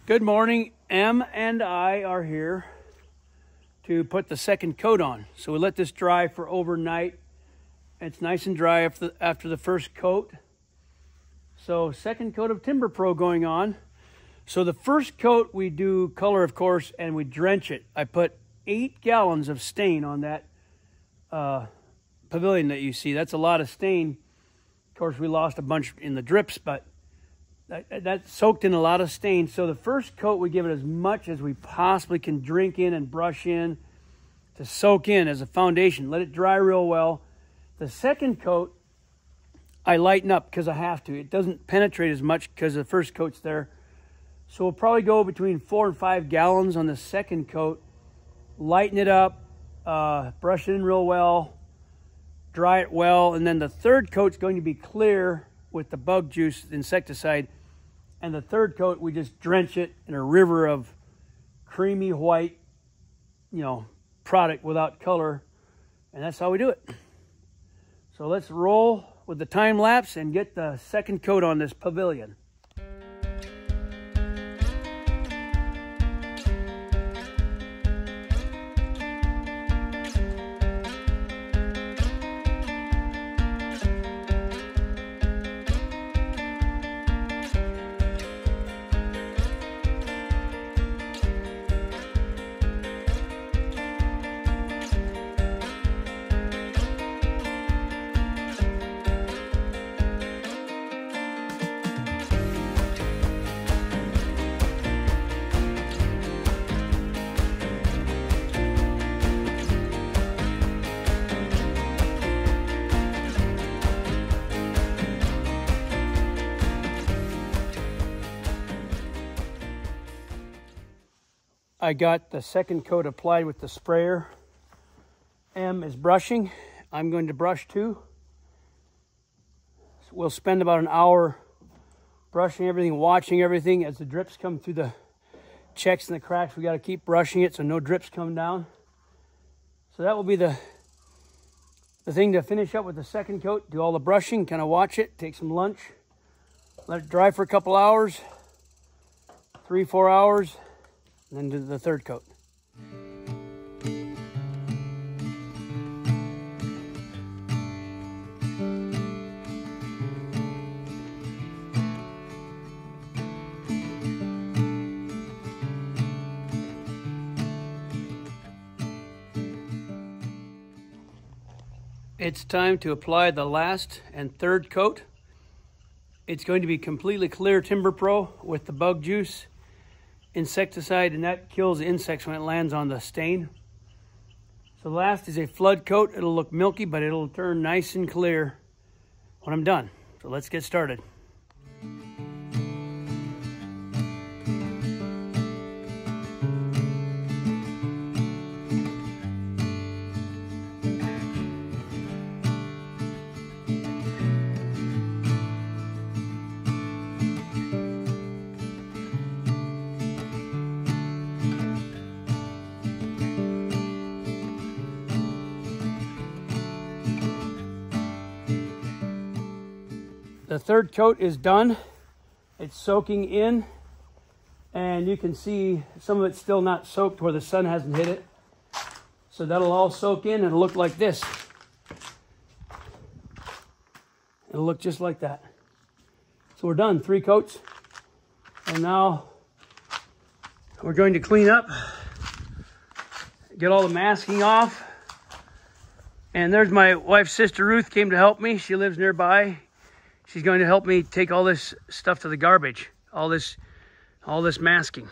Good morning. Em and I are here to put the second coat on. So we let this dry for overnight. It's nice and dry after the first coat. So second coat of Timber Pro going on. So the first coat we do color, of course, and we drench it. I put 8 gallons of stain on that pavilion that you see. That's a lot of stain. Of course, we lost a bunch in the drips, but that soaked in a lot of stain. So the first coat, we give it as much as we possibly can drink in and brush in to soak in as a foundation. Let it dry real well. The second coat, I lighten up because I have to. It doesn't penetrate as much because the first coat's there. So we'll probably go between 4 and 5 gallons on the second coat. Lighten it up, brush it in real well, dry it well, and then the third coat's going to be clear with the bug juice insecticide. And the third coat, we just drench it in a river of creamy white, product without color. And that's how we do it. So let's roll with the time lapse and get the second coat on this pavilion. I got the second coat applied with the sprayer. Em is brushing. I'm going to brush too. So we'll spend about an hour brushing everything, watching everything. As the drips come through the checks and the cracks, we got to keep brushing it so no drips come down. So that will be the thing to finish up with the second coat. Do all the brushing, kind of watch it, take some lunch, let it dry for a couple hours, 3-4 hours. And then do the third coat. It's time to apply the last and third coat. It's going to be completely clear Timber Pro with the bug juice insecticide, and that kills the insects when it lands on the stain. So the last is a flood coat. It'll look milky, but it'll turn nice and clear when I'm done. So let's get started. The third coat is done. It's soaking in, and you can see some of it's still not soaked where the sun hasn't hit it. So that'll all soak in and it'll look like this. It'll look just like that. So we're done, 3 coats. And now we're going to clean up, get all the masking off. And there's my wife's sister Ruth came to help me. She lives nearby. She's going to help me take all this stuff to the garbage, all this masking.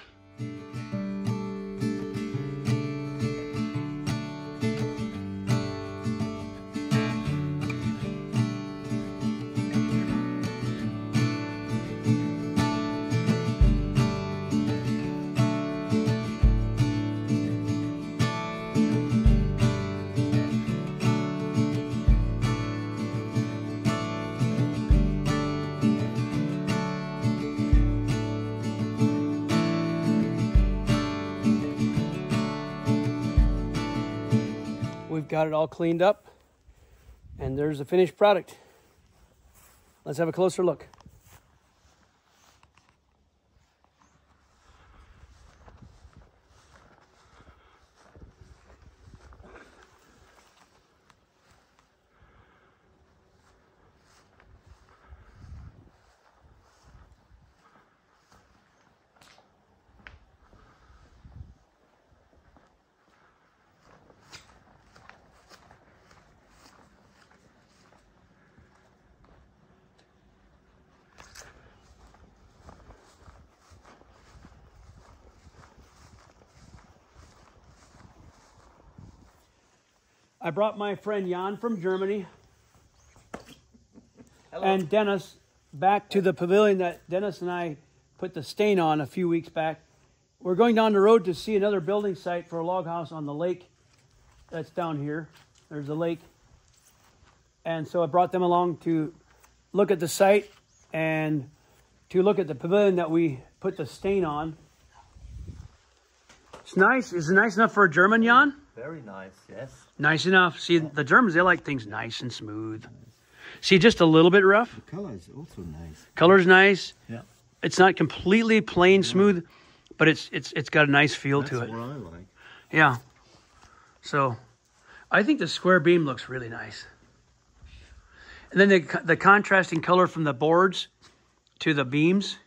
We've got it all cleaned up, and there's the finished product. Let's have a closer look. I brought my friend Jan from Germany. Hello. And Dennis back to the pavilion that Dennis and I put the stain on a few weeks back. We're going down the road to see another building site for a log house on the lake that's down here. There's a lake. And so I brought them along to look at the site and to look at the pavilion that we put the stain on. It's nice. Is it nice enough for a German, Jan? Very nice, yes. Nice enough. See, the Germans, they like things nice and smooth. See, just a little bit rough. The color is also nice. Color's nice. Yeah. It's not completely plain smooth, but it's got a nice feel to it. That's what I like. Yeah. So, I think the square beam looks really nice. And then the contrasting color from the boards to the beams,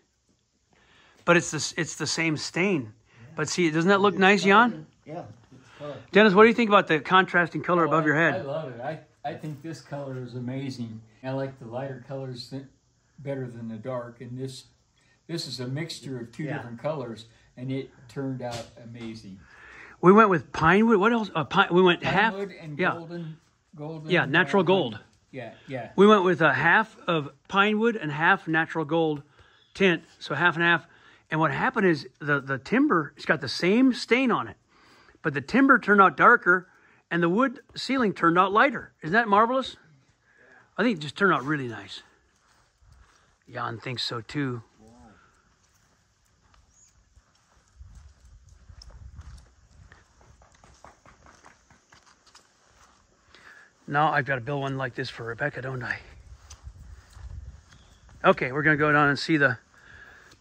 but it's the same stain. Yeah. But see, doesn't that look nice, Jan? Yeah. Dennis, what do you think about the contrasting color above your head? I love it. I think this color is amazing. I like the lighter colors better than the dark, and this is a mixture of two different colors, and it turned out amazing. We went with pine wood. What else? We went Pine half. wood and golden. Yeah, natural gold. Yeah. We went with a half of pine wood and half natural gold tint, so half and half. And what happened is the timber, it's got the same stain on it, but the timber turned out darker and the wood ceiling turned out lighter. Isn't that marvelous? I think it just turned out really nice. Jan thinks so too. Now I've got to build one like this for Rebecca, don't I? Okay, we're going to go down and see the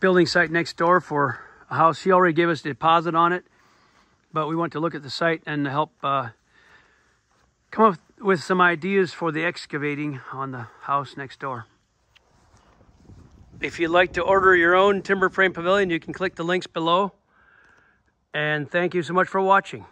building site next door for a house. She already gave us a deposit on it, but we want to look at the site and help come up with some ideas for the excavating on the house next door. If you'd like to order your own timber frame pavilion, you can click the links below. And thank you so much for watching.